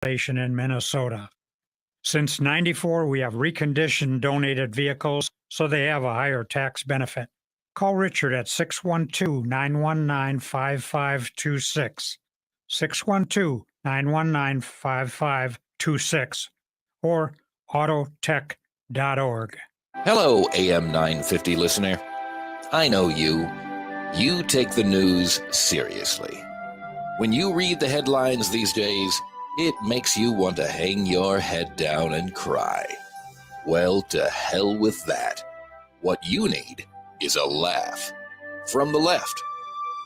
station in Minnesota. Since '94, we have reconditioned donated vehicles so they have a higher tax benefit. Call Richard at 612-919-5526, 612-919-5526, or autotech.org. Hello, AM 950 listener. I know you. You take the news seriously. When you read the headlines these days, it makes you want to hang your head down and cry. Well, to hell with that. What you need is a laugh from the left.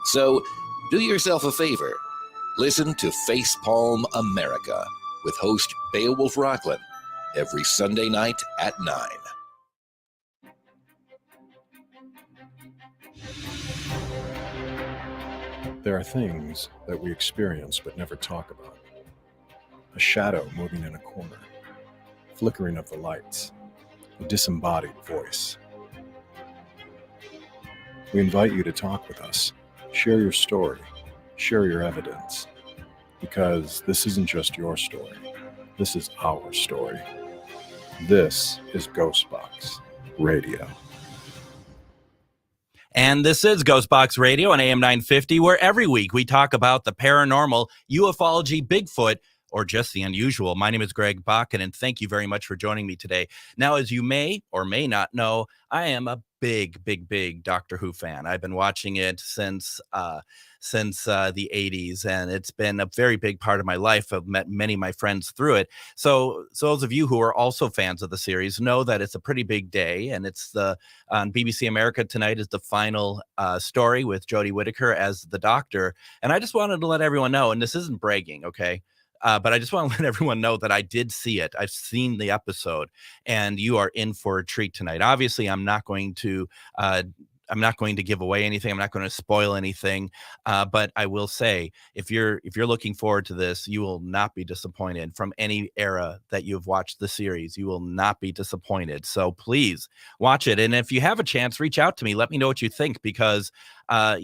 So, do yourself a favor. Listen to Facepalm America with host Beowulf Rockland every Sunday night at 9. There are things that we experience but never talk about. A shadow moving in a corner, flickering of the lights, a disembodied voice. We invite you to talk with us, share your story, share your evidence, because this isn't just your story, this is our story. This is GhostBox Radio. And this is GhostBox Radio on AM 950, where every week we talk about the paranormal, ufology, Bigfoot, or just the unusual. My name is Greg Bakun, and thank you very much for joining me today. Now, as you may or may not know, I am a big Doctor Who fan. I've been watching it since the 80s, and it's been a very big part of my life. I've met many of my friends through it. So those of you who are also fans of the series know that it's a pretty big day, and it's on BBC America tonight is the final story with Jodie Whittaker as the Doctor. And I just wanted to let everyone know, and this isn't bragging, okay? But I just want to let everyone know that I did see it. I've seen the episode, and you are in for a treat tonight. Obviously, I'm not going to give away anything. I'm not going to spoil anything. But I will say, if you're looking forward to this, you will not be disappointed. From any era that you've watched the series, you will not be disappointed. So please watch it. And if you have a chance, reach out to me. Let me know what you think, because I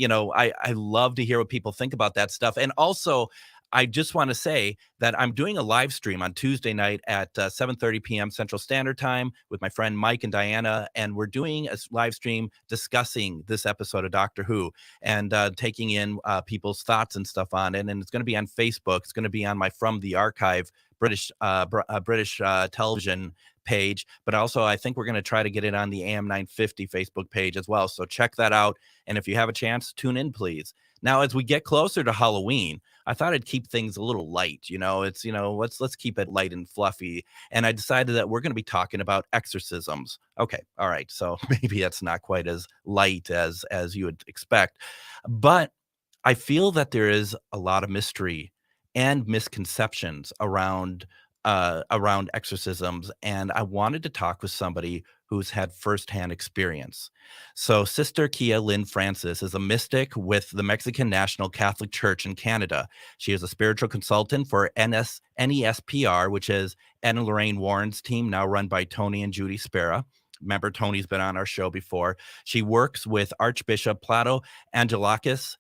love to hear what people think about that stuff. And also, I just want to say that I'm doing a live stream on Tuesday night at 7:30 p.m. Central Standard Time with my friend Mike and Diana, and we're doing a live stream discussing this episode of Doctor Who and taking in people's thoughts and stuff on it. And it's going to be on Facebook. It's going to be on my From the Archive British television page, but also I think we're going to try to get it on the AM 950 Facebook page as well. So check that out. And if you have a chance, tune in, please. Now, as we get closer to Halloween, I thought I'd keep things a little light. Let's keep it light and fluffy. And I decided that we're going to be talking about exorcisms. Okay. All right. So maybe that's not quite as light as you would expect, but I feel that there is a lot of mystery and misconceptions around exorcisms, and I wanted to talk with somebody who's had firsthand experience. So Sister Keeyah Lynn Frances is a mystic with the Mexican National Catholic Church in Canada. She is a spiritual consultant for NESPR, which is Anna Lorraine Warren's team, now run by Tony and Judy Spera. Remember, Tony's been on our show before. She works with Archbishop Plato Angelakis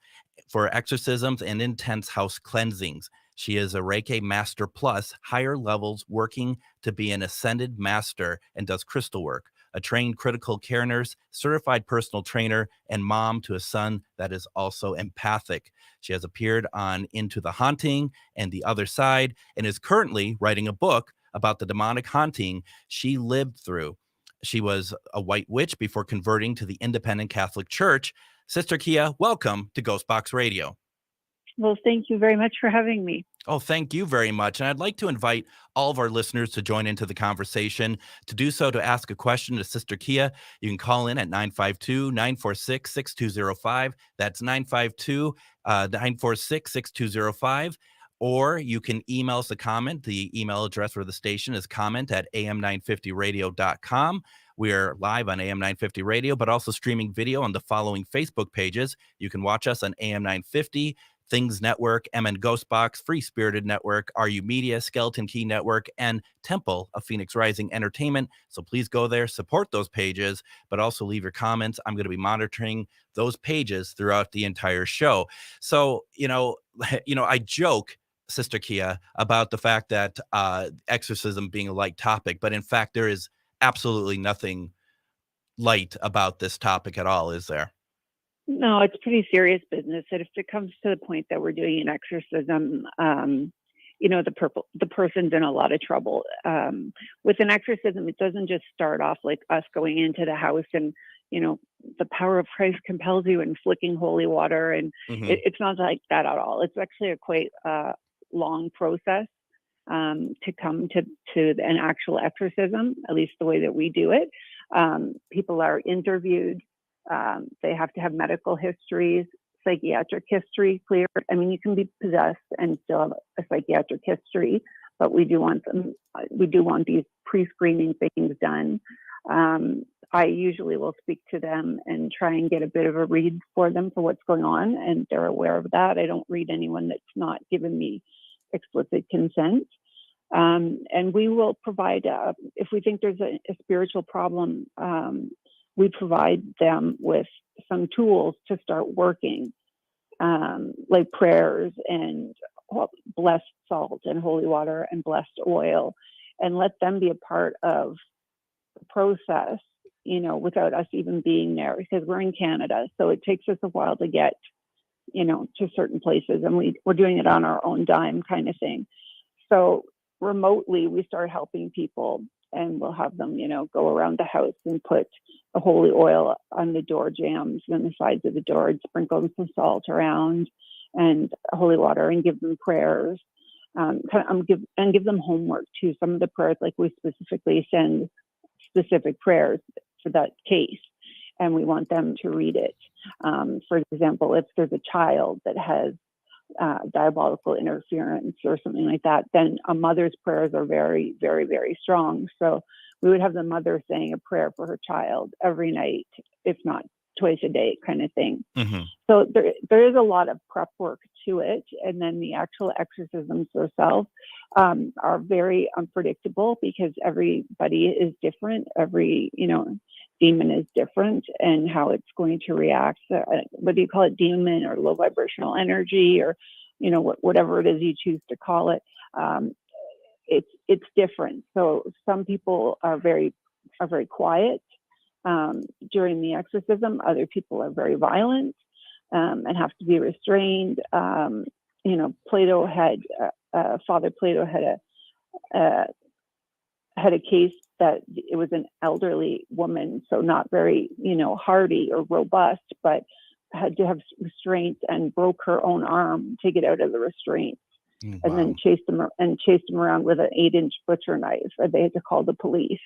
for exorcisms and intense house cleansings. She is a Reiki Master Plus, higher levels, working to be an ascended master, and does crystal work. A trained critical care nurse, certified personal trainer, and mom to a son that is also empathic. She has appeared on Into the Haunting and The Other Side, and is currently writing a book about the demonic haunting she lived through. She was a white witch before converting to the Independent Catholic Church. Sister Keeyah, welcome to GhostBox Radio. Well, thank you very much for having me. Oh, thank you very much. And I'd like to invite all of our listeners to join into the conversation. To do so, to ask a question to Sister Keeyah, you can call in at 952-946-6205. That's 952-946-6205. Or you can email us a comment. The email address for the station is comment@am950radio.com. We are live on AM 950 Radio, but also streaming video on the following Facebook pages. You can watch us on AM 950, Things Network, MN Ghostbox, Free Spirited Network, RU Media, Skeleton Key Network, and Temple of Phoenix Rising Entertainment. So please go there, support those pages, but also leave your comments. I'm going to be monitoring those pages throughout the entire show. So, I joke Sister Keeyah, about the fact that exorcism being a light topic, but in fact, there is absolutely nothing light about this topic at all, is there? No, it's pretty serious business. And if it comes to the point that we're doing an exorcism, the person's in a lot of trouble. With an exorcism, it doesn't just start off like us going into the house and, the power of Christ compels you and flicking holy water. And it's not like that at all. It's actually a quite long process to come to an actual exorcism, at least the way that we do it. People are interviewed. They have to have medical histories, psychiatric history cleared. I mean, you can be possessed and still have a psychiatric history, but we do want these pre-screening things done. I usually will speak to them and try and get a bit of a read for them for what's going on, and they're aware of that. I don't read anyone that's not given me explicit consent. And we will provide, if we think there's a spiritual problem, we provide them with some tools to start working, like prayers and blessed salt and holy water and blessed oil, and let them be a part of the process, without us even being there, because we're in Canada. So it takes us a while to get, to certain places, and we're doing it on our own dime kind of thing. So remotely, we start helping people, and we'll have them, go around the house and put the holy oil on the door jambs and the sides of the door, and sprinkle some salt around and holy water, and give them prayers, give them homework too. Some of the prayers, like we specifically send specific prayers for that case, and we want them to read it. For example, if there's a child that has diabolical interference or something like that, then a mother's prayers are very, very, very strong. So we would have the mother saying a prayer for her child every night, if not twice a day, kind of thing. So there is a lot of prep work to it. And then the actual exorcisms themselves are very unpredictable, because everybody is different. Every, demon is different, and how it's going to react. Whether you call it demon or low vibrational energy, or, whatever it is you choose to call it, it's different. So some people are very quiet during the exorcism. Other people are very violent and have to be restrained. Plato had Father Plato had a case that it was an elderly woman, so not very hardy or robust, but had to have restraint, and broke her own arm to get out of the restraint. Wow. And then chased him around with an 8-inch butcher knife. They had to call the police.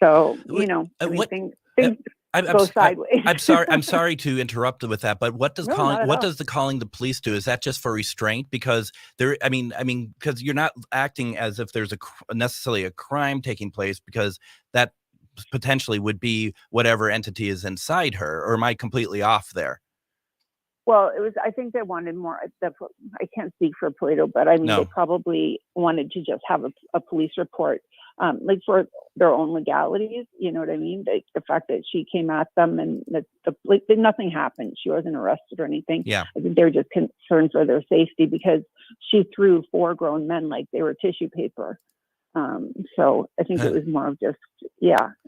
So things go sideways. I'm sorry to interrupt with that, but what does the calling the police do? Is that just for restraint? Because because you're not acting as if there's necessarily a crime taking place, because that potentially would be whatever entity is inside her. Or am I completely off there? Well, I think they wanted more. I can't speak for Plato, but they probably wanted to just have a police report, like for their own legalities. You know what I mean? The fact that she came at them and that nothing happened. She wasn't arrested or anything. Yeah. I think they were just concerned for their safety, because she threw 4 grown men like they were tissue paper. So I think it was more of just,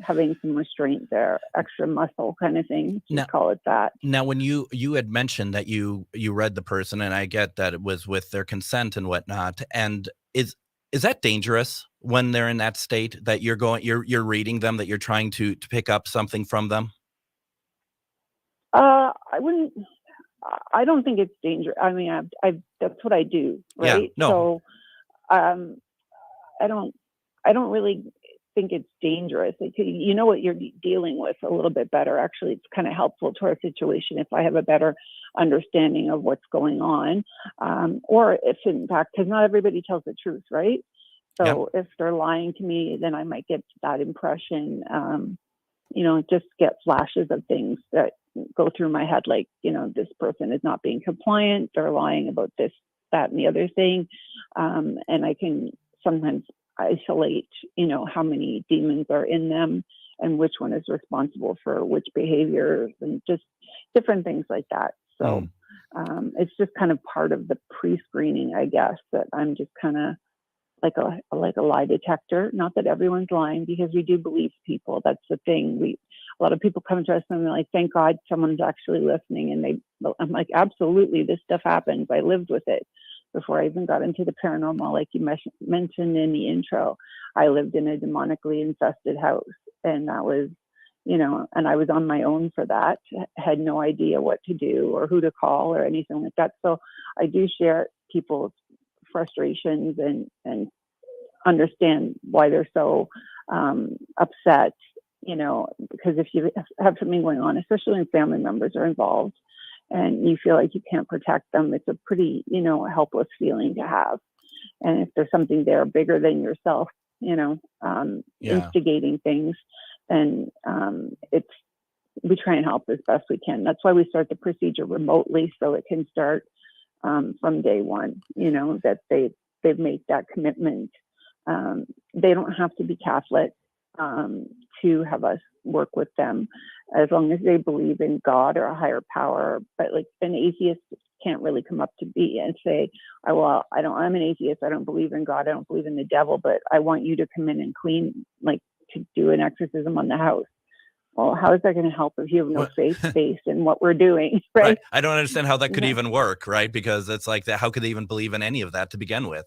having some restraint there, extra muscle kind of thing. Call it that. Now, when you had mentioned that you read the person, and I get that it was with their consent and whatnot, and is that dangerous when they're in that state, that you're reading them, that you're trying to pick up something from them? I don't think it's dangerous. That's what I do, right? Yeah, no. So, I don't really think it's dangerous. You know what you're dealing with a little bit better. Actually, it's kind of helpful to our situation if I have a better understanding of what's going on, or if in fact, because not everybody tells the truth, right? So if they're lying to me, then I might get that impression. Just get flashes of things that go through my head, like, this person is not being compliant. They're lying about this, that, and the other thing, and I can sometimes isolate, how many demons are in them and which one is responsible for which behaviors, and just different things like that. So it's just kind of part of the pre-screening, I guess, that I'm just kind of like a lie detector. Not that everyone's lying, because we do believe people. That's the thing. A lot of people come to us and they're like, thank God someone's actually listening. And I'm like, absolutely, this stuff happens. I lived with it before I even got into the paranormal. Like you mentioned in the intro, I lived in a demonically infested house, and that was, and I was on my own for that. Had no idea what to do or who to call or anything like that. So I do share people's frustrations and understand why they're so upset, because if you have something going on, especially when family members are involved and you feel like you can't protect them, it's a pretty, helpless feeling to have. And if there's something there bigger than yourself, instigating things, then we try and help as best we can. That's why we start the procedure remotely, so it can start from day one, that they've made that commitment. They don't have to be Catholic to have us work with them, as long as they believe in God or a higher power. But like an atheist can't really come up to me and say, I'm an atheist. I don't believe in God. I don't believe in the devil, but I want you to come in and clean, like to do an exorcism on the house. Well, how is that going to help if you have no faith base in what we're doing, right? I don't understand how that could even work, right? Because it's like that. How could they even believe in any of that to begin with?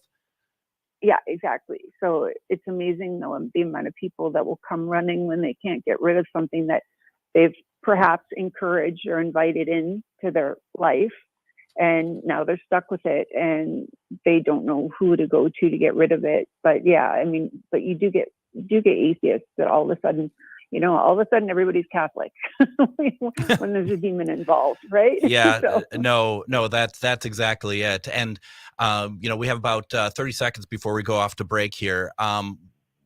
Yeah, exactly. So it's amazing, though, the amount of people that will come running when they can't get rid of something that they've perhaps encouraged or invited into their life, and now they're stuck with it and they don't know who to go to get rid of it. But yeah, but you do get atheists that all of a sudden, everybody's Catholic when there's a demon involved, right? Yeah, no, that's exactly it. And, we have about 30 seconds before we go off to break here.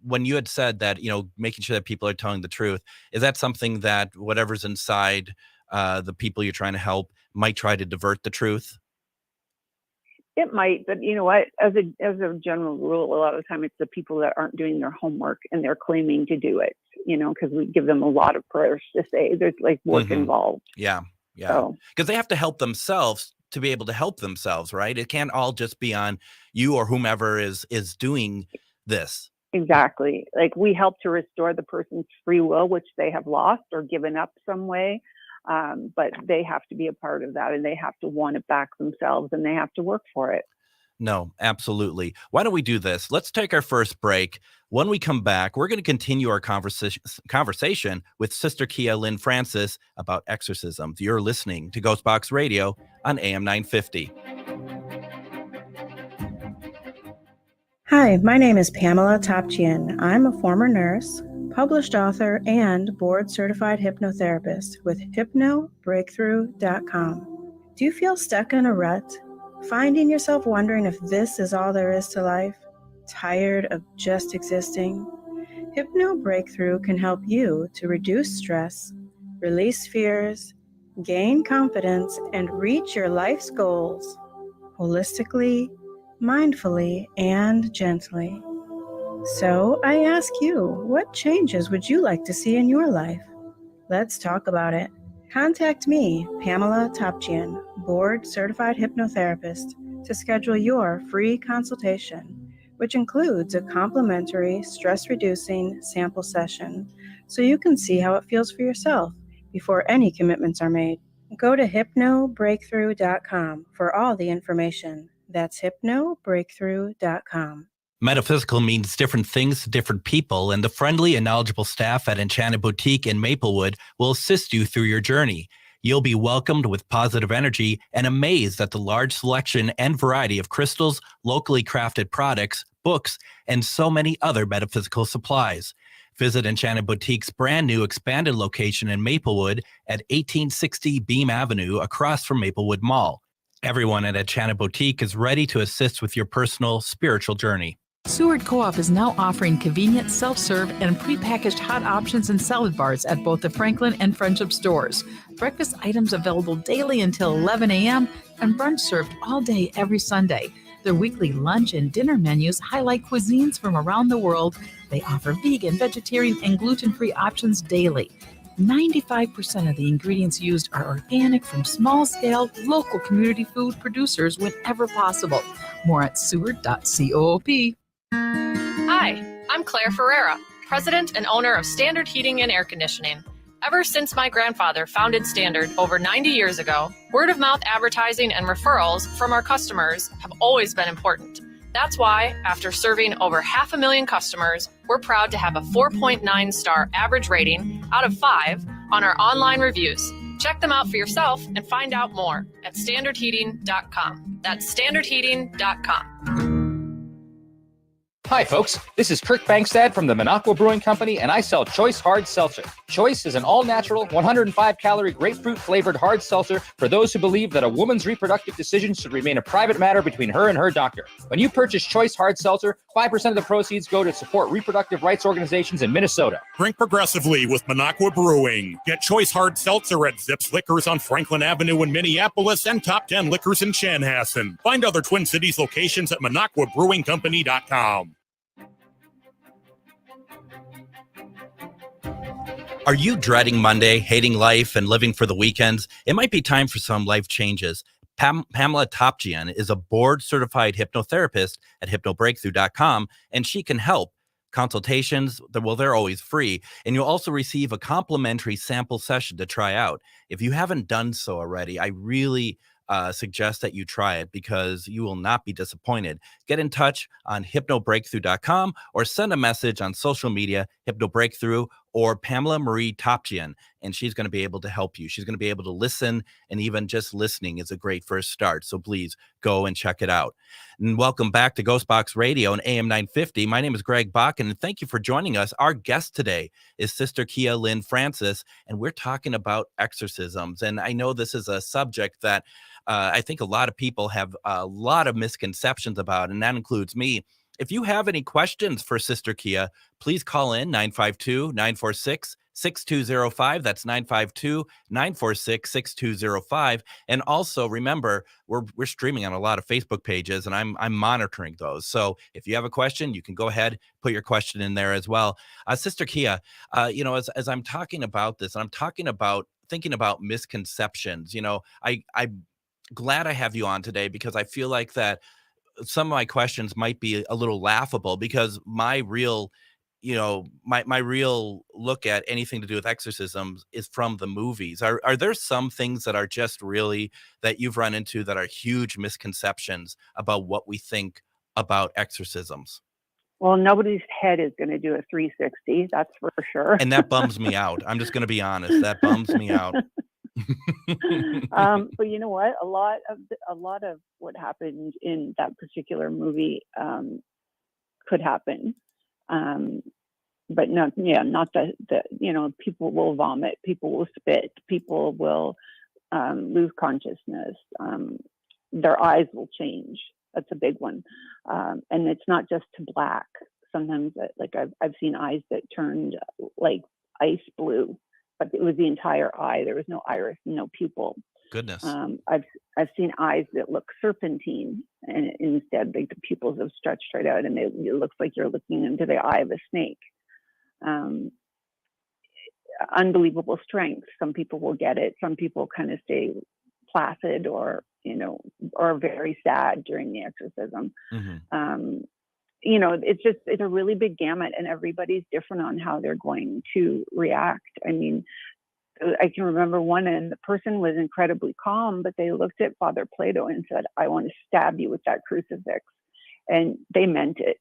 When you had said that, making sure that people are telling the truth, is that something that whatever's inside the people you're trying to help might try to divert the truth? It might, but you know what? As a general rule, a lot of the time it's the people that aren't doing their homework and they're claiming to do it, because we give them a lot of prayers to say. There's like work involved. Yeah. Because they have to help themselves to be able to help themselves, right? It can't all just be on you or whomever is doing this. Exactly. Like we help to restore the person's free will, which they have lost or given up some way. But they have to be a part of that, and they have to want it back themselves, and they have to work for it. No, absolutely. Why don't we do this? Let's take our first break. When we come back, we're going to continue our conversation with Sister Keeyah Lynn Frances about exorcism. You're listening to GhostBox Radio on AM 950. Hi, my name is Pamela Topchian. I'm a former nurse, published author, and board-certified hypnotherapist with hypnobreakthrough.com. Do you feel stuck in a rut? Finding yourself wondering if this is all there is to life? Tired of just existing? Hypno Breakthrough can help you to reduce stress, release fears, gain confidence, and reach your life's goals holistically, mindfully, and gently. So I ask you, what changes would you like to see in your life? Let's talk about it. Contact me, Pamela Topchian, board-certified hypnotherapist, to schedule your free consultation, which includes a complimentary stress-reducing sample session, so you can see how it feels for yourself before any commitments are made. Go to hypnobreakthrough.com for all the information. That's hypnobreakthrough.com. Metaphysical means different things to different people, and the friendly and knowledgeable staff at Enchanted Boutique in Maplewood will assist you through your journey. You'll be welcomed with positive energy and amazed at the large selection and variety of crystals, locally crafted products, books, and so many other metaphysical supplies. Visit Enchanted Boutique's brand new expanded location in Maplewood at 1860 Beam Avenue across from Maplewood Mall. Everyone at Enchanted Boutique is ready to assist with your personal spiritual journey. Seward Co-op is now offering convenient self-serve and prepackaged hot options and salad bars at both the Franklin and Friendship stores. Breakfast items available daily until 11 a.m. and brunch served all day every Sunday. Their weekly lunch and dinner menus highlight cuisines from around the world. They offer vegan, vegetarian, and gluten-free options daily. 95% of the ingredients used are organic from small-scale, local community food producers whenever possible. More at seward.coop. Hi, I'm Claire Ferreira, president and owner of Standard Heating and Air Conditioning. Ever since my grandfather founded Standard over 90 years ago, word-of-mouth advertising and referrals from our customers have always been important. That's why, after serving over 500,000 customers, we're proud to have a 4.9-star average rating out of 5 on our online reviews. Check them out for yourself and find out more at standardheating.com. That's standardheating.com. Hi, folks. This is Kirk Bankstad from the Minocqua Brewing Company, and I sell Choice Hard Seltzer. Choice is an all-natural, 105-calorie grapefruit-flavored hard seltzer for those who believe that a woman's reproductive decisions should remain a private matter between her and her doctor. When you purchase Choice Hard Seltzer, 5% of the proceeds go to support reproductive rights organizations in Minnesota. Drink progressively with Minocqua Brewing. Get Choice Hard Seltzer at Zips Liquors on Franklin Avenue in Minneapolis and Top 10 Liquors in Chanhassen. Find other Twin Cities locations at MinocquaBrewingCompany.com. Are you dreading Monday, hating life, and living for the weekends? It might be time for some life changes. Pamela Topjian is a board-certified hypnotherapist at hypnobreakthrough.com, and she can help. Consultations, well, they're always free, and you'll also receive a complimentary sample session to try out. If you haven't done so already, I really suggest that you try it because you will not be disappointed. Get in touch on hypnobreakthrough.com or send a message on social media, hypnobreakthrough or Pamela Marie Topjian, and she's going to be able to help you. She's going to be able to listen, and even just listening is a great first start. So please go and check it out. And welcome back to GhostBox Radio and AM 950. My name is Greg Bakun, and thank you for joining us. Our guest today is Sister Keeyah Lynn Frances, and we're talking about exorcisms. And I know this is a subject that I think a lot of people have a lot of misconceptions about, and that includes me. If you have any questions for Sister Keeyah, please call in 952-946-6205. That's 952-946-6205. And also remember, we're streaming on a lot of Facebook pages, and I'm monitoring those. So if you have a question, you can go ahead, put your question in there as well. Sister Keeyah, as I'm talking about this, and I'm talking about thinking about misconceptions, I'm glad I have you on today because I feel like that some of my questions might be a little laughable because my real look at anything to do with exorcisms is from the movies. Are there some things that are just really that you've run into that are huge misconceptions about what we think about exorcisms? Well, nobody's head is going to do a 360. That's for sure. And that bums me out. I'm just going to be honest. That bums me out. But you know what? A lot of what happened in that particular movie could happen. But not the people will vomit, people will spit, people will lose consciousness. Their eyes will change. That's a big one. And it's not just to black. Sometimes like I've seen eyes that turned like ice blue, but it was the entire eye. There was no iris, no pupil. Goodness. I've seen eyes that look serpentine, and instead like the pupils have stretched right out, and it looks like you're looking into the eye of a snake. Unbelievable strength. Some people will get it. Some people kind of stay placid or very sad during the exorcism. Mm-hmm. It's a really big gamut, and everybody's different on how they're going to react. I mean, I can remember one, and the person was incredibly calm, but they looked at Father Plato and said, "I want to stab you with that crucifix." And they meant it.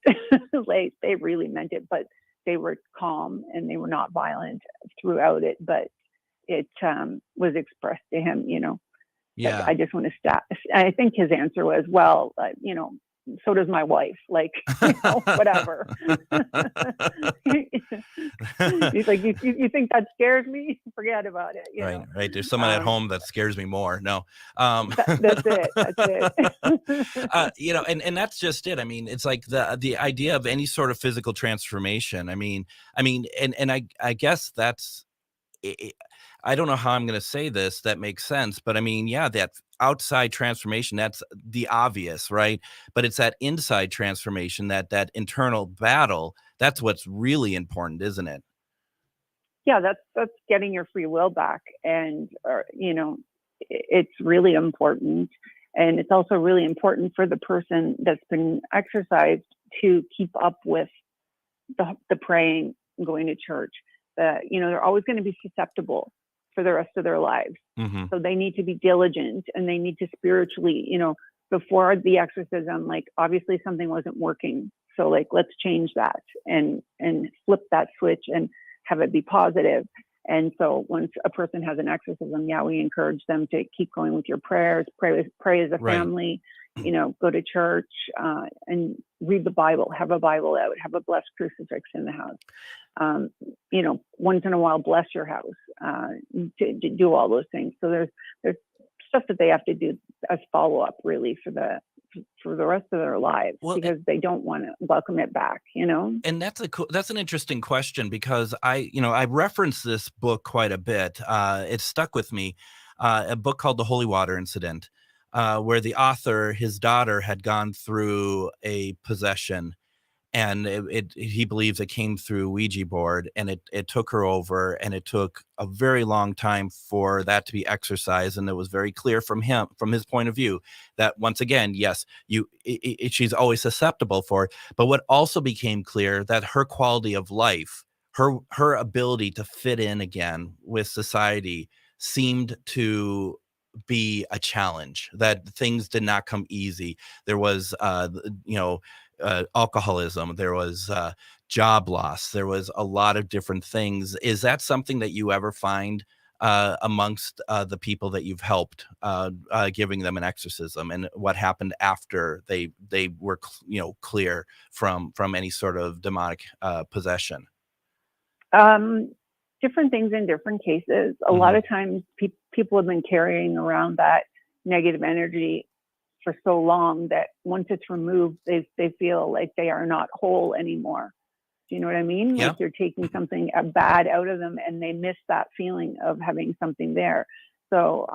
Like, they really meant it, but they were calm and they were not violent throughout it, but it was expressed to him, Yeah. I just want to stab. I think his answer was, well, so does my wife, like, whatever. He's like, you think that scares me? Forget about it. Right. There's someone at home that scares me more. No. That's it. And that's just it. I mean, it's like the idea of any sort of physical transformation. I mean, I guess that's, I don't know how I'm going to say this that makes sense, but I mean, yeah, that outside transformation, that's the obvious, right? But it's that inside transformation, that internal battle, that's what's really important, isn't it? yeah, that's getting your free will back. And, it's really important. And it's also really important for the person that's been exorcised to keep up with the praying and going to church. They're always going to be susceptible for the rest of their lives. Mm-hmm. So they need to be diligent, and they need to spiritually, before the exorcism, like obviously something wasn't working. So like, let's change that and flip that switch and have it be positive. And so once a person has an exorcism, we encourage them to keep going with your prayers, pray as a family, go to church, and read the Bible, have a Bible out, have a blessed crucifix in the house. Once in a while, bless your house, to do all those things. So there's stuff that they have to do as follow-up really for the rest of their lives, because they don't want to welcome it back, And that's an interesting question, because I reference this book quite a bit. It stuck with me, a book called The Holy Water Incident, where the author, his daughter, had gone through a possession, and he believes it came through Ouija board, and it took her over, and it took a very long time for that to be exorcised. And it was very clear from his point of view, that once again, yes, she's always susceptible for it. But what also became clear, that her quality of life, her ability to fit in again with society, seemed to be a challenge, that things did not come easy. There was alcoholism, there was job loss, there was a lot of different things. Is that something that you ever find amongst the people that you've helped, giving them an exorcism, and what happened after they were clear from any sort of demonic possession? Different things in different cases. A lot of times people have been carrying around that negative energy for so long that once it's removed, they feel like they are not whole anymore. Do you know what I mean? Yeah. Like they're taking something bad out of them, and they miss that feeling of having something there. So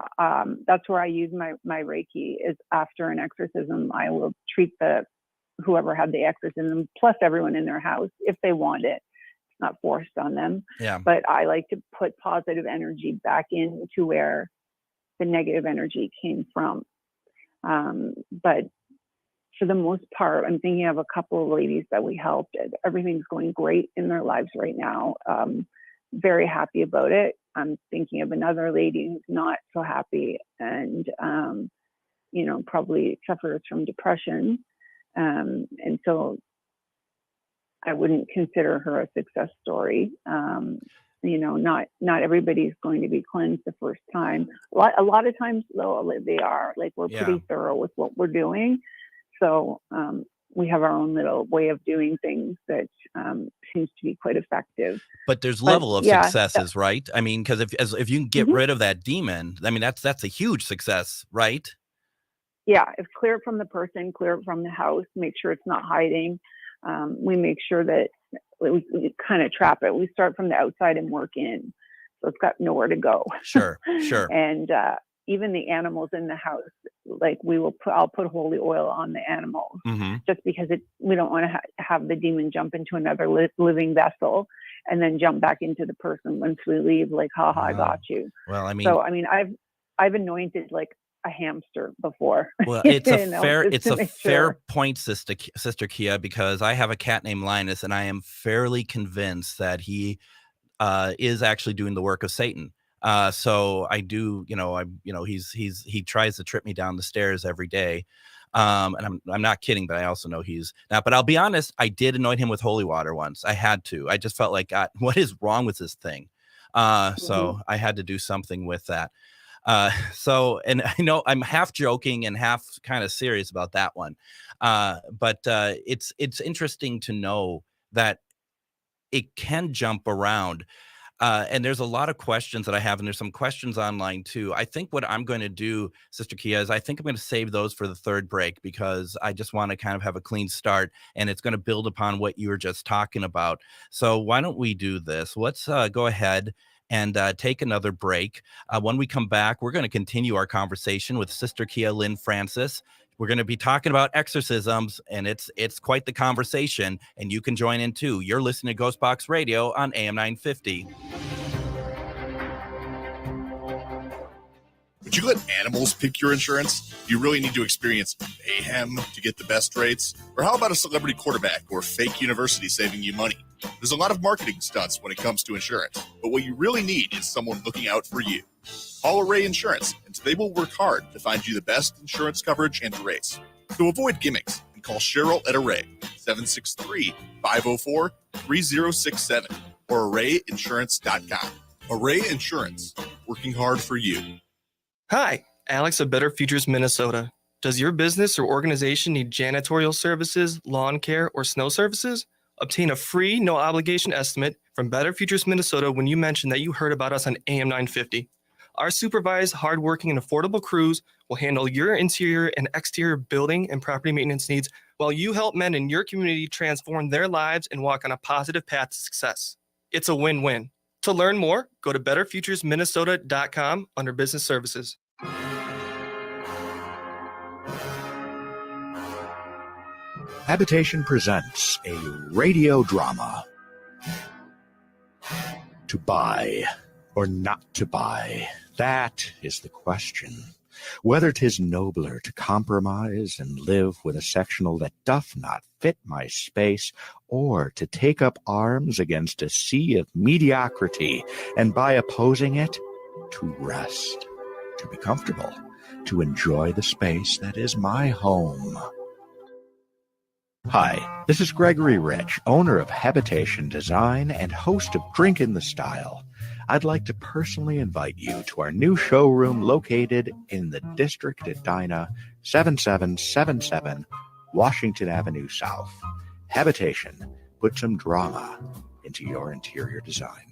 that's where I use my Reiki, is after an exorcism, I will treat whoever had the exorcism plus everyone in their house if they want it. It's not forced on them. Yeah. But I like to put positive energy back into where the negative energy came from. But for the most part, I'm thinking of a couple of ladies that we helped. Everything's going great in their lives right now. Very happy about it. I'm thinking of another lady who's not so happy, and, probably suffers from depression. And so I wouldn't consider her a success story. Not everybody's going to be cleansed the first time. A lot of times, though, they are. Like, we're pretty thorough with what we're doing. So we have our own little way of doing things that seems to be quite effective. But there's level of successes, right? I mean, because if you can get rid of that demon, I mean, that's a huge success, right? Yeah, if clear it from the person, clear it from the house, make sure it's not hiding. We make sure that we kind of trap it. We start from the outside and work in, so it's got nowhere to go. Sure. And even the animals in the house, like I'll put holy oil on the animals, just because we don't want to have the demon jump into another living vessel and then jump back into the person once we leave. Like, haha, I got you. Well, I've anointed like a hamster before. Well, it's a fair point, Sister Keeyah, because I have a cat named Linus, and I am fairly convinced that he is actually doing the work of Satan. So I do, he tries to trip me down the stairs every day. And I'm not kidding, but I also know he's not. But I'll be honest, I did anoint him with holy water once. I had to. I just felt like, God, what is wrong with this thing? So I had to do something with that. And I know I'm half joking and half kind of serious about that one. But it's interesting to know that it can jump around. And there's a lot of questions that I have, and there's some questions online too. I think what I'm going to do, Sister Keeyah, is I think I'm going to save those for the third break, because I just want to kind of have a clean start, and it's going to build upon what you were just talking about. So why don't we do this? Let's go ahead and take another break. When we come back, we're going to continue our conversation with Sister Keeyah Lynn Frances. We're going to be talking about exorcisms, and it's quite the conversation, and you can join in too. You're listening to GhostBox Radio on AM 950. Would you let animals pick your insurance? Do you really need to experience mayhem to get the best rates? Or how about a celebrity quarterback or fake university saving you money? There's a lot of marketing stunts when it comes to insurance, but what you really need is someone looking out for you. Call Array Insurance, and they will work hard to find you the best insurance coverage and rates. So avoid gimmicks and call Cheryl at Array, 763-504-3067, or arrayinsurance.com. Array Insurance, working hard for you. Hi, Alex of Better Futures Minnesota. Does your business or organization need janitorial services, lawn care, or snow services? Obtain a free, no-obligation estimate from Better Futures Minnesota when you mention that you heard about us on AM 950. Our supervised, hardworking, and affordable crews will handle your interior and exterior building and property maintenance needs while you help men in your community transform their lives and walk on a positive path to success. It's a win-win. To learn more, go to betterfuturesminnesota.com under Business Services. Habitation presents a radio drama. To buy or not to buy, that is the question. Whether 'tis nobler to compromise and live with a sectional that doth not fit my space, or to take up arms against a sea of mediocrity, and by opposing it, to rest, to be comfortable, to enjoy the space that is my home. Hi, this is Gregory Rich, owner of Habitation Design and host of Drink in the Style. I'd like to personally invite you to our new showroom located in the District at Edina, 7777 Washington Avenue South. Habitation, put some drama into your interior design.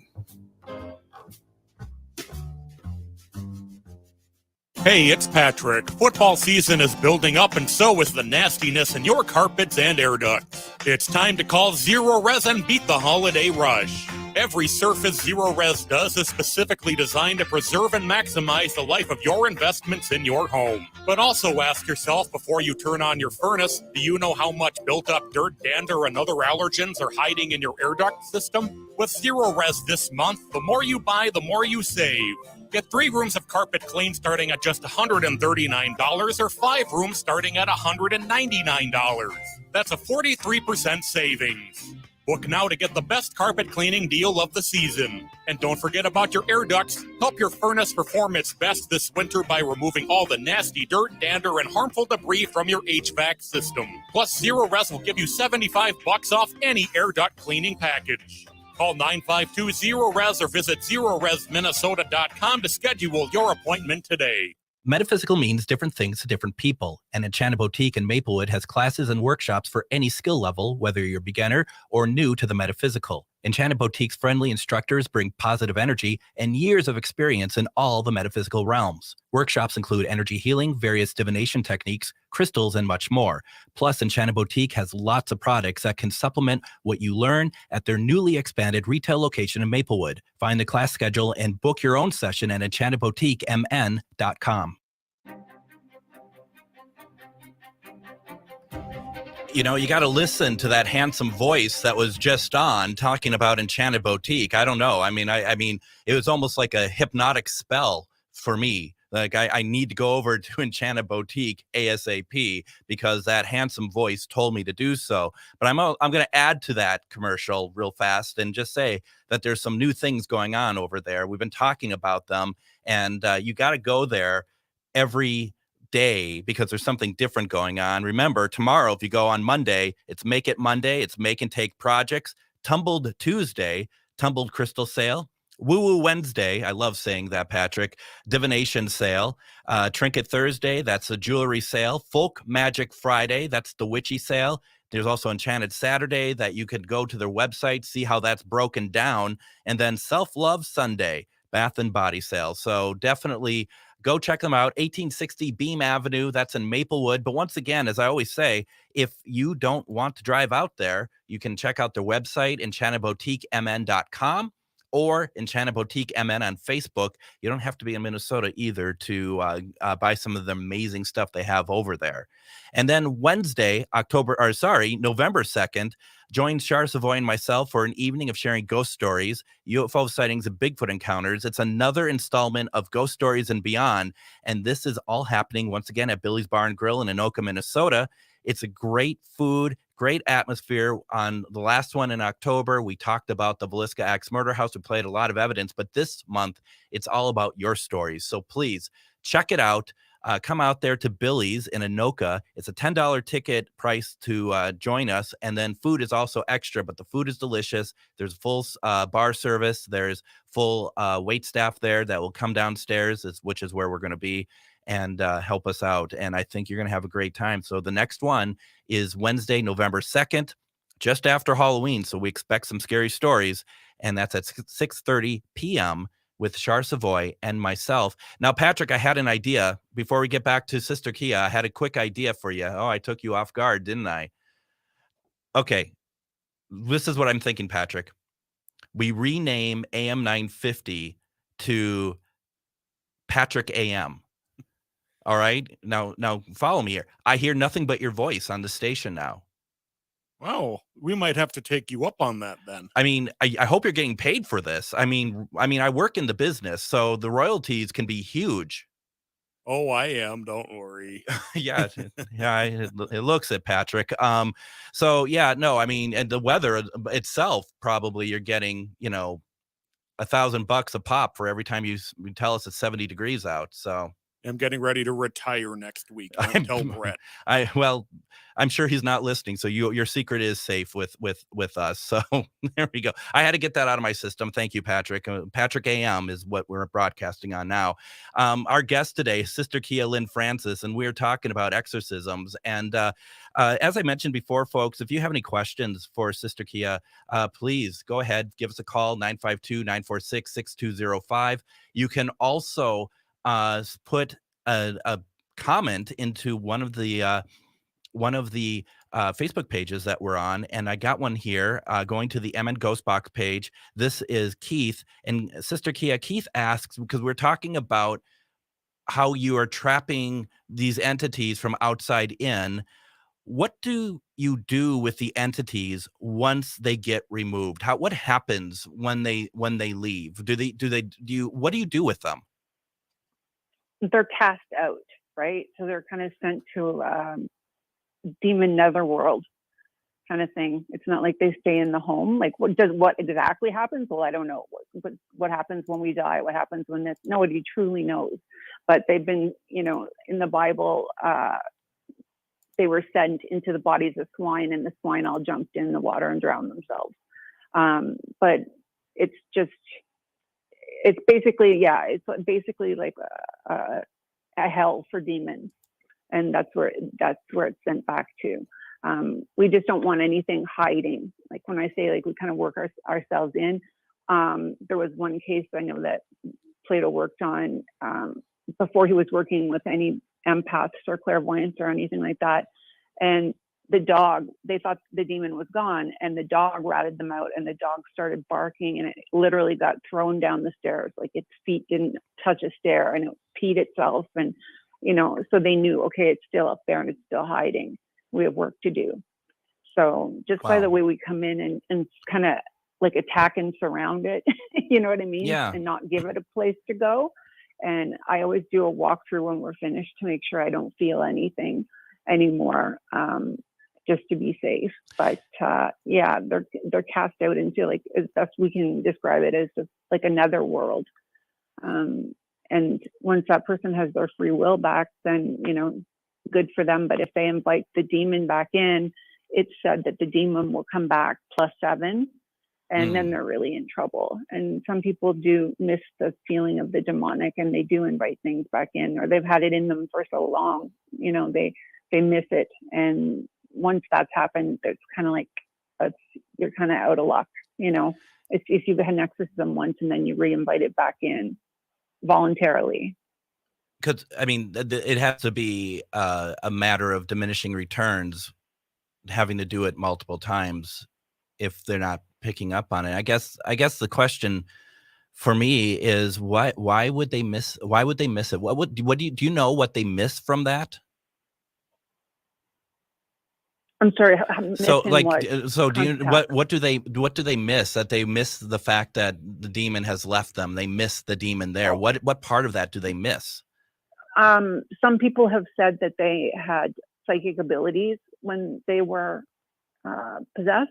Hey, it's Patrick. Football season is building up, and so is the nastiness in your carpets and air ducts. It's time to call Zero Res and beat the holiday rush. Every surface Zero Res does is specifically designed to preserve and maximize the life of your investments in your home. But also ask yourself before you turn on your furnace, do you know how much built-up dirt, dander, and other allergens are hiding in your air duct system? With Zero Res this month, the more you buy, the more you save. Get 3 rooms of carpet clean starting at just $139 or 5 rooms starting at $199. That's a 43% savings. Book now to get the best carpet cleaning deal of the season. And don't forget about your air ducts. Help your furnace perform its best this winter by removing all the nasty dirt, dander, and harmful debris from your HVAC system. Plus, Zero Res will give you $75 off any air duct cleaning package. Call 952-ZERO-RES or visit ZeroResMinnesota.com to schedule your appointment today. Metaphysical means different things to different people, and Enchanted Boutique in Maplewood has classes and workshops for any skill level, whether you're a beginner or new to the metaphysical. Enchanted Boutique's friendly instructors bring positive energy and years of experience in all the metaphysical realms. Workshops include energy healing, various divination techniques, crystals, and much more. Plus, Enchanted Boutique has lots of products that can supplement what you learn at their newly expanded retail location in Maplewood. Find the class schedule and book your own session at enchantedboutiquemn.com. You know, you got to listen to that handsome voice that was just on talking about Enchanted Boutique. I don't know. I mean, it was almost like a hypnotic spell for me. Like I need to go over to Enchanted Boutique ASAP because that handsome voice told me to do so. But I'm going to add to that commercial real fast and just say that there's some new things going on over there. We've been talking about them, and you got to go there every day because there's something different going on. Remember, tomorrow, if you go on Monday, it's Make It Monday, it's Make and Take Projects, Tumbled Tuesday, Tumbled Crystal Sale, Woo Woo Wednesday, I love saying that, Patrick, Divination Sale, Trinket Thursday, that's a jewelry sale, Folk Magic Friday, that's the witchy sale. There's also Enchanted Saturday that you could go to their website, see how that's broken down, and then Self Love Sunday, Bath and Body Sale. So definitely go check them out. 1860 Beam Avenue, that's in Maplewood. But once again, as I always say, if you don't want to drive out there, you can check out their website, enchantedboutiquemn.com or Enchanted Boutique MN on Facebook. You don't have to be in Minnesota either to buy some of the amazing stuff they have over there. And then Wednesday, November 2nd, Join Char Savoy and myself for an evening of sharing ghost stories, UFO sightings, and Bigfoot encounters. It's another installment of Ghost Stories and Beyond, and this is all happening once again at Billy's Bar and Grill in Anoka, Minnesota. It's a great food, great atmosphere. On the last one in October, we talked about the Villisca Axe Murder House. We played a lot of evidence, but this month, it's all about your stories. So please check it out. Come out there to Billy's in Anoka. It's a $10 ticket price to join us. And then food is also extra, but the food is delicious. There's full bar service. There's full wait staff there that will come downstairs, which is where we're going to be, and help us out. And I think you're going to have a great time. So the next one is Wednesday, November 2nd, just after Halloween. So we expect some scary stories. And that's at 6:30 p.m. with Char Savoy and myself. Now, Patrick, I had an idea. Before we get back to Sister Keeyah, I had a quick idea for you. Oh, I took you off guard, didn't I? Okay. This is what I'm thinking, Patrick. We rename AM 950 to Patrick AM. All right. Now follow me here. I hear nothing but your voice on the station now. Wow, we might have to take you up on that then. I mean, I hope you're getting paid for this. I mean, I work in the business, so the royalties can be huge. Oh, I am. Don't worry. Yeah, it looks it, Patrick. So yeah, no, I mean, and the weather itself, probably you're getting, $1,000 a pop for every time you tell us it's 70 degrees out. So I'm getting ready to retire next week. Don't tell Brett. I'm sure he's not listening, so your secret is safe with us. So there we go. I had to get that out of my system. Thank you, Patrick. Patrick AM is what we're broadcasting on now. Our guest today, Sister Keeyah Lynn Frances, and we're talking about exorcisms. And as I mentioned before, folks, if you have any questions for Sister Keeyah, please go ahead, give us a call, 952-946-6205. You can also put a comment into one of the Facebook pages that we're on, and I got one here going to the MN GhostBox page. This is Keith, and Sister Keeyah. Keith asks, because we're talking about how you are trapping these entities from outside in. What do you do with the entities once they get removed? What happens when they leave? What do you do with them? They're cast out, right? So they're kind of sent to demon netherworld kind of thing. It's not like they stay in the home. Like what exactly happens? Well, I don't know. What happens when we die? What happens when this? Nobody truly knows. But they've been, in the Bible, they were sent into the bodies of swine, and the swine all jumped in the water and drowned themselves. But it's basically like a hell for demons, and that's where it's sent back to. We just don't want anything hiding. Like when I say like we kind of work ourselves in. There was one case I know that Plato worked on before he was working with any empaths or clairvoyants or anything like that, and the dog, they thought the demon was gone, and the dog ratted them out, and the dog started barking, and it literally got thrown down the stairs. Like its feet didn't touch a stair, and it peed itself. And, so they knew, okay, it's still up there and it's still hiding. We have work to do. So just by the way we come in and kind of like attack and surround it, you know what I mean? Yeah. And not give it a place to go. And I always do a walkthrough when we're finished to make sure I don't feel anything anymore. Just to be safe. But they're cast out into, like, as best we can describe it, as just like another world. And once that person has their free will back, then good for them. But if they invite the demon back in, it's said that the demon will come back +7, and then they're really in trouble. And some people do miss the feeling of the demonic, and they do invite things back in, or they've had it in them for so long, they miss it. And once that's happened, it's kind of like you're kind of out of luck. If you've had an exorcism once and then you re-invite it back in voluntarily. Because it has to be a matter of diminishing returns, having to do it multiple times if they're not picking up on it. I guess the question for me is why would they miss it? Do you know what they miss from that? I'm sorry. So like, what so do you, contact? what do they miss? That they miss the fact that the demon has left them. They miss the demon there. What part of that do they miss? Some people have said that they had psychic abilities when they were possessed.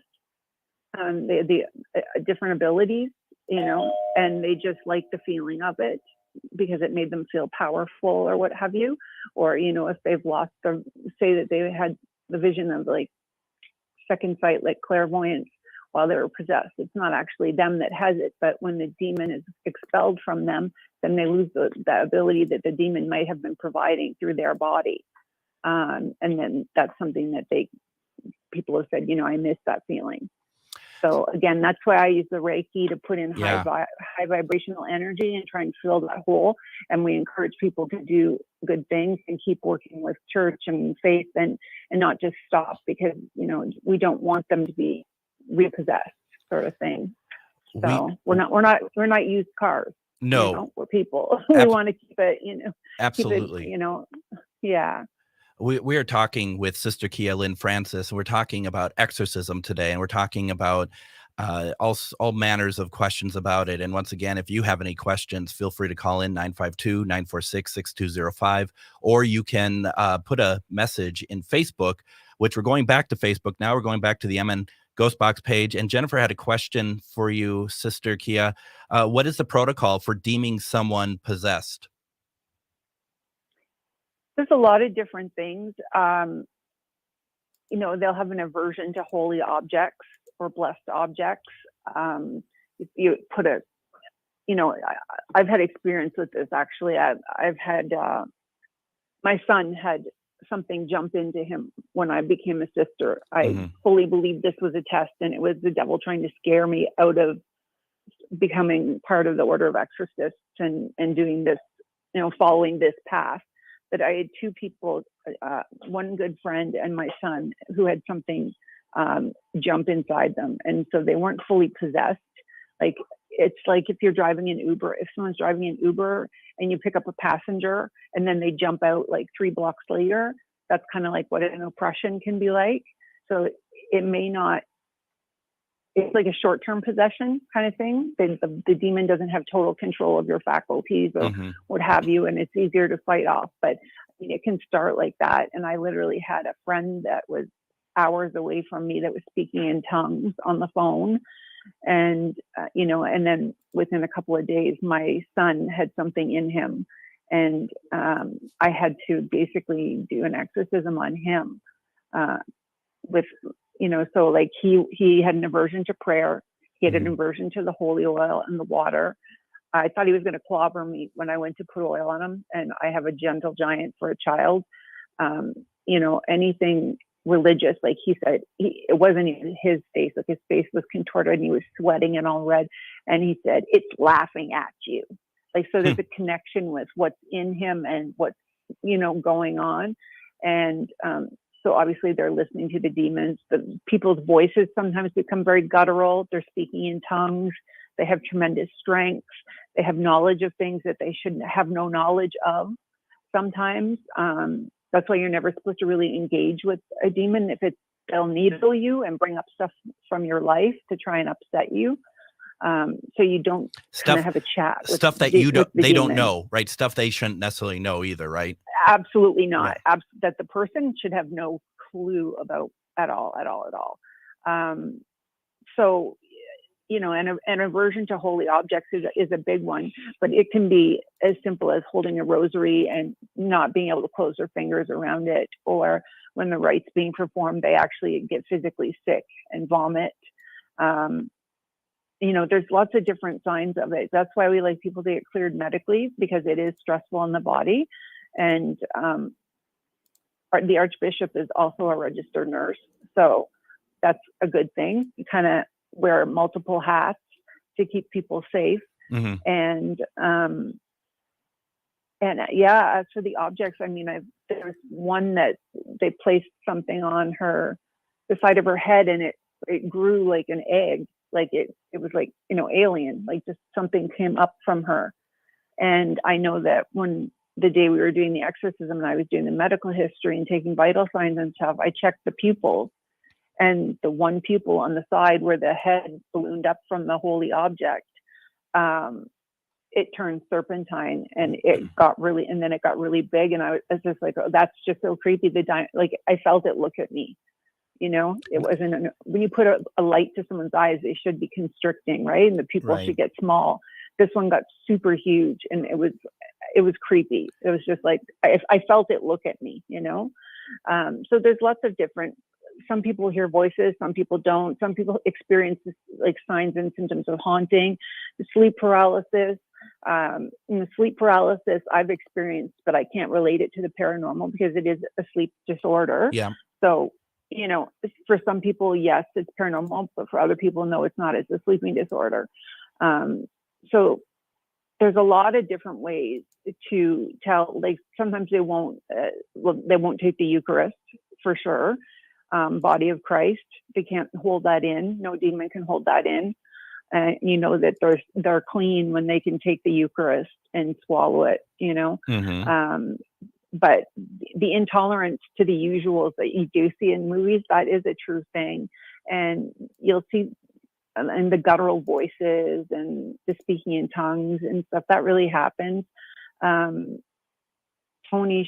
They had the different abilities, and they just liked the feeling of it because it made them feel powerful or what have you. Or, if they've lost say that they had the vision of like second sight, like clairvoyance while they were possessed. It's not actually them that has it, but when the demon is expelled from them, then they lose the ability that the demon might have been providing through their body. And then that's something that people have said, I miss that feeling. So again, that's why I use the Reiki to put in high vibrational energy and try and fill that hole. And we encourage people to do good things and keep working with church and faith and not just stop because, we don't want them to be repossessed sort of thing. So we're not used cars. No, we're people. We want to keep it, absolutely. Keep it, yeah. We are talking with Sister Keeyah Lynn Frances, and we're talking about exorcism today, and we're talking about all manners of questions about it. And once again, if you have any questions, feel free to call in 952-946-6205, or you can put a message in Facebook, which we're going back to Facebook now. We're going back to the MN GhostBox page. And Jennifer had a question for you, Sister Keeyah. What is the protocol for deeming someone possessed? There's a lot of different things. They'll have an aversion to holy objects or blessed objects. If you put I've had experience with this actually. I've had, my son had something jump into him when I became a sister. I fully believed this was a test and it was the devil trying to scare me out of becoming part of the Order of Exorcists and doing this, following this path. That I had two people, one good friend and my son, who had something jump inside them. And so they weren't fully possessed. Like, it's like if you're driving an Uber, if someone's driving an Uber and you pick up a passenger and then they jump out like 3 blocks later, that's kind of like what an oppression can be like. So it may not, it's like a short-term possession kind of thing. The demon doesn't have total control of your faculties or what have you, and it's easier to fight off. But it can start like that. And I literally had a friend that was hours away from me that was speaking in tongues on the phone. And, and then within a couple of days, my son had something in him. And I had to basically do an exorcism on him so like he had an aversion to prayer. He had an aversion to the holy oil and the water. I thought he was going to clobber me when I went to put oil on him. And I have a gentle giant for a child. Anything religious, like he said, it wasn't even his face. Like his face was contorted and he was sweating and all red. And he said, "It's laughing at you." Like, so there's a connection with what's in him and what's, going on. And, so obviously they're listening to the demons. The people's voices sometimes become very guttural. They're speaking in tongues. They have tremendous strength. They have knowledge of things that they should have no knowledge of sometimes. That's why you're never supposed to really engage with a demon. They'll needle you and bring up stuff from your life to try and upset you. So you don't kind of have a chat with stuff that they don't know, right? Stuff they shouldn't necessarily know either, right? Absolutely not. That the person should have no clue about at all. So, an aversion to holy objects is a big one, but it can be as simple as holding a rosary and not being able to close their fingers around it, or when the rite's being performed, they actually get physically sick and vomit. There's lots of different signs of it. That's why we like people to get cleared medically, because it is stressful on the body. And the Archbishop is also a registered nurse. So that's a good thing. You kind of wear multiple hats to keep people safe. And as for the objects, there was one that they placed something on the side of her head, and it grew like an egg. Like it was like, alien, like just something came up from her. And I know that when the day we were doing the exorcism and I was doing the medical history and taking vital signs and stuff, I checked the pupils And the one pupil on the side where the head ballooned up from the holy object, it turned serpentine, and it got really big. And I was just like, oh, that's just so creepy. Like I felt it look at me, you know. It wasn't when you put a light to someone's eyes, they should be constricting, right? And the pupil should get small. This one got super huge, and it was creepy. It was just like, I felt it look at me, you know? So there's lots of different, some people hear voices, some people don't. Some people experience this, like signs and symptoms of haunting, the sleep paralysis. And the sleep paralysis I've experienced, but I can't relate it to the paranormal because it is a sleep disorder. Yeah. So, you know, for some people, yes, it's paranormal, but for other people, no, it's not. It's a sleeping disorder. So there's a lot of different ways to tell. Like sometimes they won't take the Eucharist for sure. Body of Christ, they can't hold that in. No demon can hold that in. You know that they're clean when they can take the Eucharist and swallow it, you know. Mm-hmm. But the intolerance to the usuals that you do see in movies, that is a true thing. And you'll see and the guttural voices and the speaking in tongues and stuff, that really happens. Tony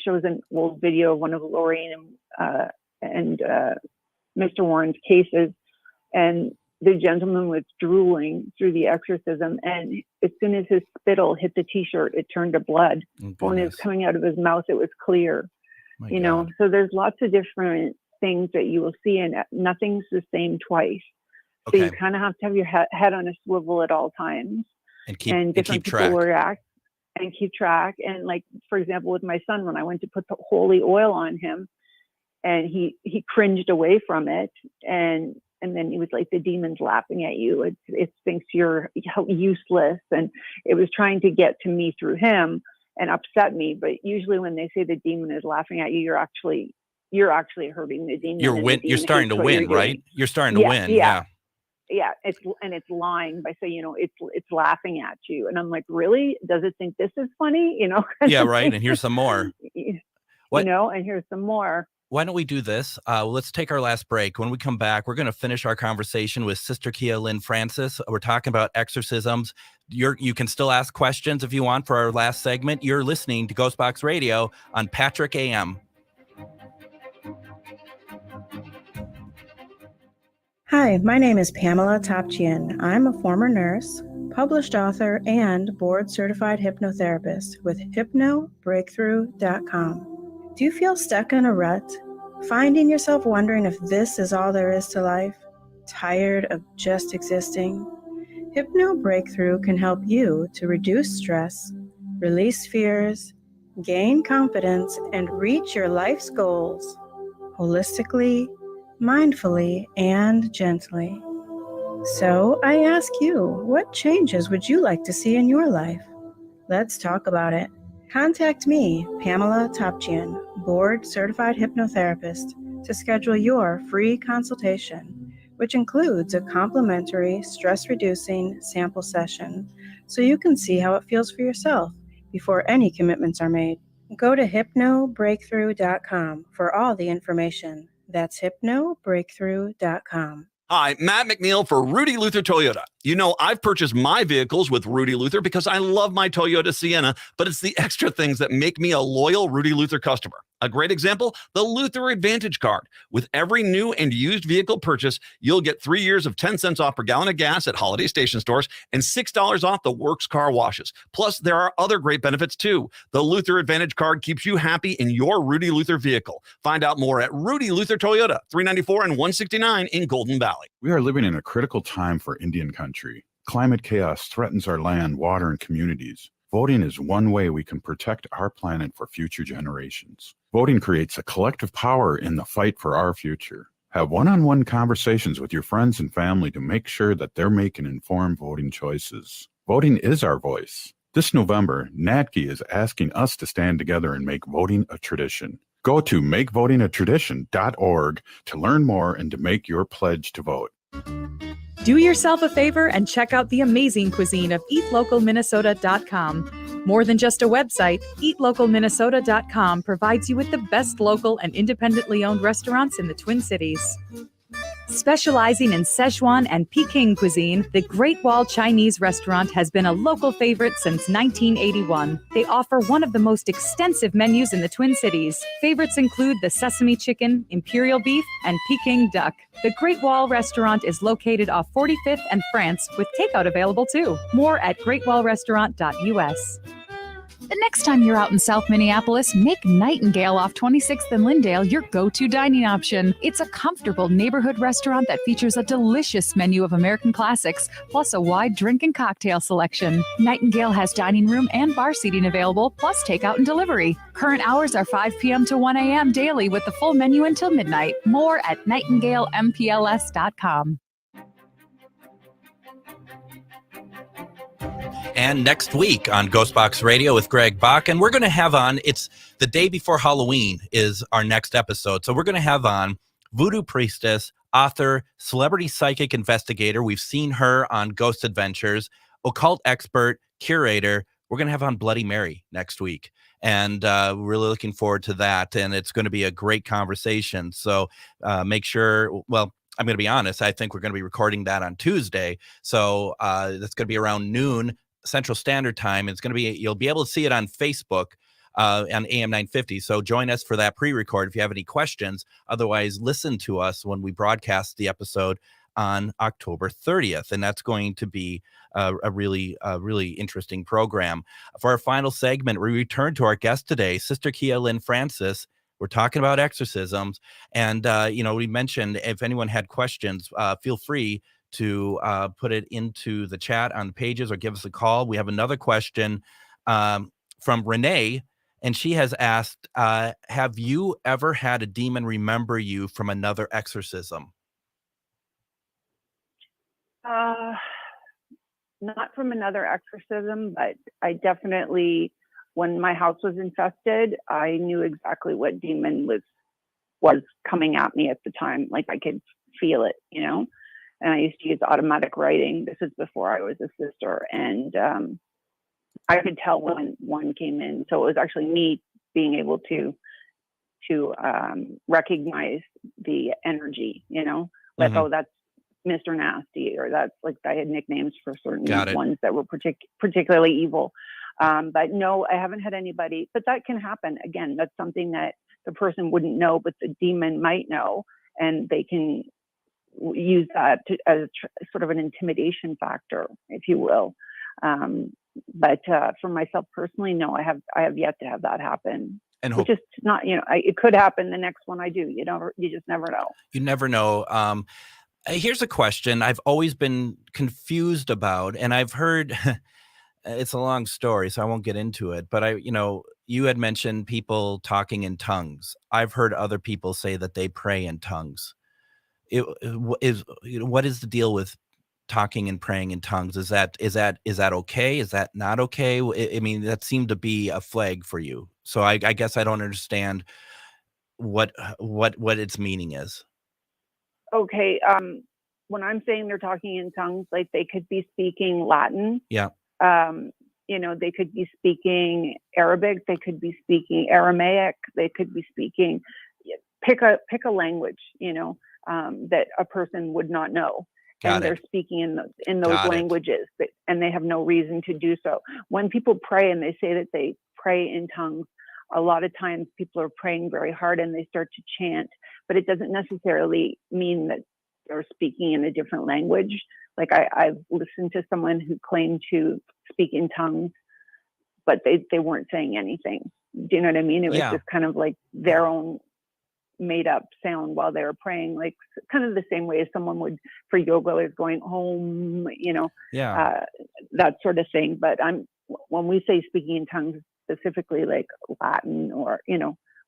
shows an old video of one of Lorraine and Mr. Warren's cases, and the gentleman was drooling through the exorcism, and as soon as his spittle hit the t-shirt, it turned to blood. When it was coming out of his mouth, it was clear. You know, so there's lots of different things that you will see, and nothing's the same twice. So you kind of have to have your head on a swivel at all times, and different people will react and keep track. And like, for example, with my son, when I went to put the holy oil on him, and he cringed away from it, and then he was like, the demon's laughing at you. It thinks you're useless. And it was trying to get to me through him and upset me. But usually when they say the demon is laughing at you, you're actually hurting the demon. You're starting to win, right? You're starting to win. Yeah. It's lying by saying, you know, it's laughing at you. And I'm like, really? Does it think this is funny? You know? Yeah, right. And here's some more. You know, and here's some more. Why don't we do this? Let's take our last break. When we come back, we're going to finish our conversation with Sister Keeyah Lynn Frances. We're talking about exorcisms. You can still ask questions if you want for our last segment. You're listening to GhostBox Radio on Patrick AM. Hi, my name is Pamela Topchian. I'm a former nurse, published author, and board-certified hypnotherapist with hypnobreakthrough.com. Do you feel stuck in a rut? Finding yourself wondering if this is all there is to life? Tired of just existing? Hypno Breakthrough can help you to reduce stress, release fears, gain confidence, and reach your life's goals holistically, mindfully, and gently. So I ask you, what changes would you like to see in your life? Let's talk about it. Contact me, Pamela Topchian, board-certified hypnotherapist, to schedule your free consultation, which includes a complimentary stress-reducing sample session, so you can see how it feels for yourself before any commitments are made. Go to hypnobreakthrough.com for all the information. That's hypnobreakthrough.com. Hi, Matt McNeil for Rudy Luther Toyota. You know, I've purchased my vehicles with Rudy Luther because I love my Toyota Sienna, but it's the extra things that make me a loyal Rudy Luther customer. A great example, the Luther Advantage Card. With every new and used vehicle purchase, you'll get 3 years of 10 cents off per gallon of gas at Holiday Station stores and $6 off the Works car washes. Plus, there are other great benefits too. The Luther Advantage Card keeps you happy in your Rudy Luther vehicle. Find out more at Rudy Luther Toyota, 394 and 169 in Golden Valley. We are living in a critical time for Indian country. Climate chaos threatens our land, water, and communities. Voting is one way we can protect our planet for future generations. Voting creates a collective power in the fight for our future. Have one-on-one conversations with your friends and family to make sure that they're making informed voting choices. Voting is our voice. This November, NADKI is asking us to stand together and make voting a tradition. Go to makevotingatradition.org to learn more and to make your pledge to vote. Do yourself a favor and check out the amazing cuisine of eatlocalminnesota.com. More than just a website, eatlocalminnesota.com provides you with the best local and independently owned restaurants in the Twin Cities. Specializing in Szechuan and Peking cuisine, the Great Wall Chinese restaurant has been a local favorite since 1981. They offer one of the most extensive menus in the Twin Cities. Favorites include the sesame chicken, imperial beef, and Peking duck. The Great Wall restaurant is located off 45th and France, with takeout available too. More at greatwallrestaurant.us. The next time you're out in South Minneapolis, make Nightingale off 26th and Lyndale your go-to dining option. It's a comfortable neighborhood restaurant that features a delicious menu of American classics, plus a wide drink and cocktail selection. Nightingale has dining room and bar seating available, plus takeout and delivery. Current hours are 5 p.m. to 1 a.m. daily with the full menu until midnight. More at nightingalempls.com. And next week on GhostBox Radio with Greg Bakun, we're going to have on, it's the day before Halloween is our next episode. So we're going to have on voodoo priestess, author, celebrity psychic investigator. We've seen her on Ghost Adventures, occult expert, curator. We're going to have on Bloody Mary next week. And we're really looking forward to that. And it's going to be a great conversation. So make sure, well, I'm going to be honest, I think we're going to be recording that on Tuesday. So that's going to be around noon Central Standard Time. It's going to be, you'll be able to see it on Facebook on AM 950. So join us for that pre-record if you have any questions. Otherwise, listen to us when we broadcast the episode on October 30th. And that's going to be a really interesting program. For our final segment, we return to our guest today, Sister Keeyah Lynn Frances. We're talking about exorcisms. And, we mentioned if anyone had questions, feel free to put it into the chat on the pages or give us a call. We have another question from Renee, and she has asked, have you ever had a demon remember you from another exorcism? Not from another exorcism, but I definitely, when my house was infested, I knew exactly what demon was coming at me at the time. Like I could feel it, and I used to use automatic writing. This is before I was a sister, and I could tell when one came in. So it was actually me being able to recognize the energy, like, oh, that's Mr. Nasty, or that's, like, I had nicknames for certain ones that were particularly evil. But no, I haven't had anybody, but that can happen. Again, that's something that the person wouldn't know, but the demon might know, and they can use that as sort of an intimidation factor, if you will. But for myself personally, no, I have yet to have that happen. And which is not, it could happen the next one I do. You just never know. You never know. Here's a question I've always been confused about, and I've heard it's a long story, so I won't get into it. But you had mentioned people talking in tongues. I've heard other people say that they pray in tongues. What is the deal with talking and praying in tongues? Is that okay? Is that not okay? I mean, that seemed to be a flag for you. So I guess I don't understand what its meaning is. Okay. When I'm saying they're talking in tongues, like they could be speaking Latin. Yeah. They could be speaking Arabic. They could be speaking Aramaic. They could be speaking, pick a language, that a person would not know. They're speaking in those languages, and they have no reason to do so. When people pray and they say that they pray in tongues, a lot of times people are praying very hard and they start to chant, but it doesn't necessarily mean that they're speaking in a different language. Like I've listened to someone who claimed to speak in tongues, but they weren't saying anything. Do you know what I mean? It was just kind of like their own made up sound while they were praying, like kind of the same way as someone would for yoga is going home, that sort of thing. But when we say speaking in tongues, specifically like Latin or,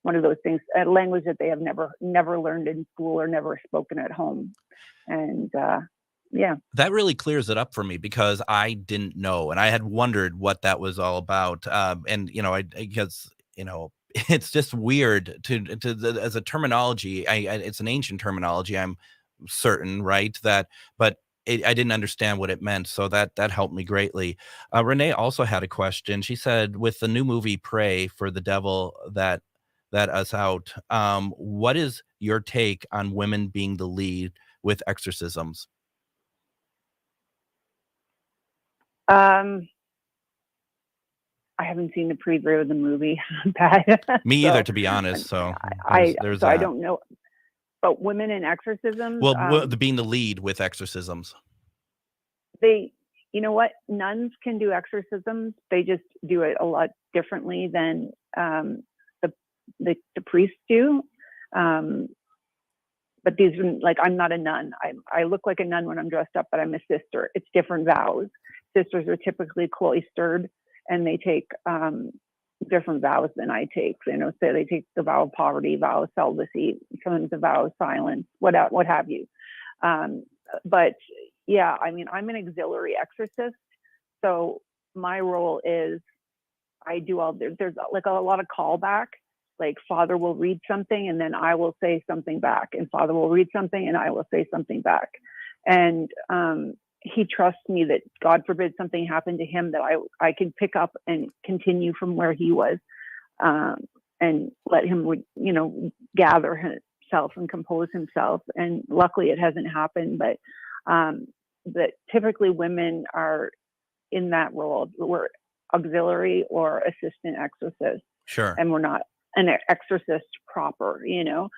one of those things, a language that they have never learned in school or never spoken at home. And that really clears it up for me, because I didn't know, and I had wondered what that was all about. It's just weird to as a terminology. It's an ancient terminology, I'm certain, right? But I didn't understand what it meant, so that helped me greatly. Renee also had a question. She said, with the new movie Pray for the Devil that us out, what is your take on women being the lead with exorcisms? I haven't seen the preview of the movie. Bad. Me So, either, to be honest. So there's I that. don't know. But women in exorcisms, Well, being the lead with exorcisms. you know what? Nuns can do exorcisms. They just do it a lot differently than the priests do. But these, like, I'm not a nun. I look like a nun when I'm dressed up, but I'm a sister. It's different vows. Sisters are typically cloistered, and they take different vows than I take. You know, so they take the vow of poverty, vow of celibacy, sometimes the vow of silence, what have you. But yeah, I mean, I'm an auxiliary exorcist, so my role is I do there's like a lot of callback. Like, Father will read something and then I will say something back, and Father will read something and I will say something back. And he trusts me that, God forbid something happened to him, that I can pick up and continue from where he was, and let him, you know, gather himself and compose himself. And luckily it hasn't happened, but typically women are in that role. We're auxiliary or assistant exorcist. Sure. And we're not an exorcist proper, you know.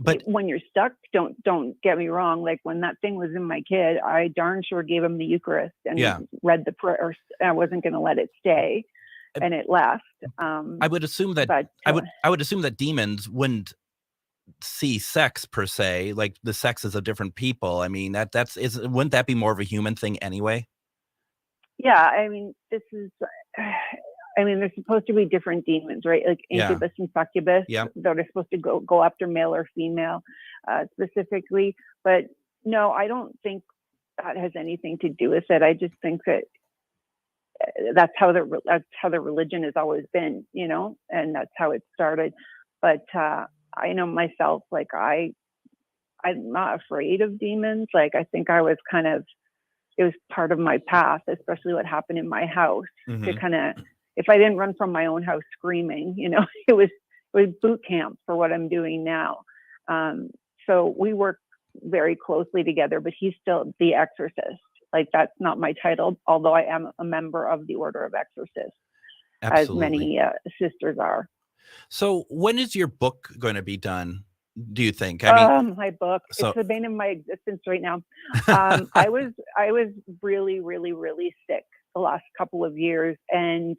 But when you're stuck, don't get me wrong. Like, when that thing was in my kid, I darn sure gave him the Eucharist and read the prayer. I wasn't going to let it stay, and it left. I would assume that I would assume that demons wouldn't see sex per se, like the sexes of different people. I mean, wouldn't that be more of a human thing anyway? Yeah, I mean, they're supposed to be different demons, right? Like incubus and succubus, that are supposed to go after male or female specifically. But no, I don't think that has anything to do with it. I just think that that's how the religion has always been, you know, and that's how it started. But I know myself, like, I'm not afraid of demons. Like, I think I was it was part of my path, especially what happened in my house, to kind of, if I didn't run from my own house screaming, you know, it was boot camp for what I'm doing now. So we work very closely together, but he's still the exorcist. Like, that's not my title, although I am a member of the Order of Exorcists, as many sisters are. So when is your book going to be done, do you think? I mean, my book, it's the bane of my existence right now. I was really, really, really sick the last couple of years, and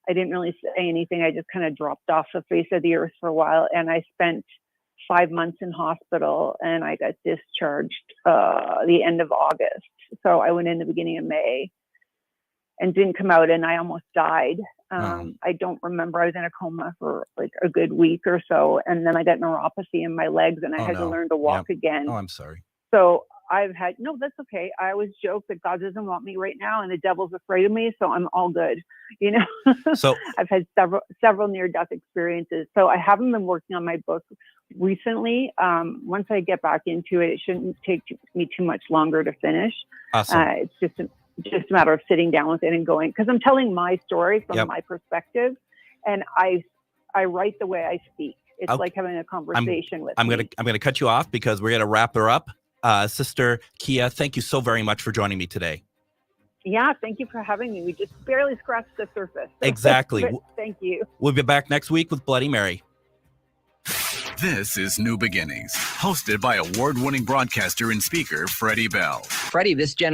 I didn't really say anything. I just kind of dropped off the face of the earth for a while, and I spent 5 months in hospital, and I got discharged the end of August. So I went in the beginning of May and didn't come out, and I almost died. I don't remember. I was in a coma for like a good week or so, and then I got neuropathy in my legs, and I had to learn to walk again. Oh, I'm sorry. So that's okay. I always joke that God doesn't want me right now, and the devil's afraid of me, so I'm all good, you know. So I've had several near-death experiences. So I haven't been working on my book recently. Once I get back into it, it shouldn't take me too much longer to finish. Awesome. It's just a matter of sitting down with it and going, because I'm telling my story from my perspective, and I write the way I speak. It's like having a conversation with I'm me. gonna cut you off because we're gonna wrap her up. Sister Keeyah, thank you so very much for joining me today. Yeah, thank you for having me. We just barely scratched the surface. Exactly. Thank you. We'll be back next week with Bloody Mary. This is New Beginnings, hosted by award-winning broadcaster and speaker Freddie Bell. Freddie, this generation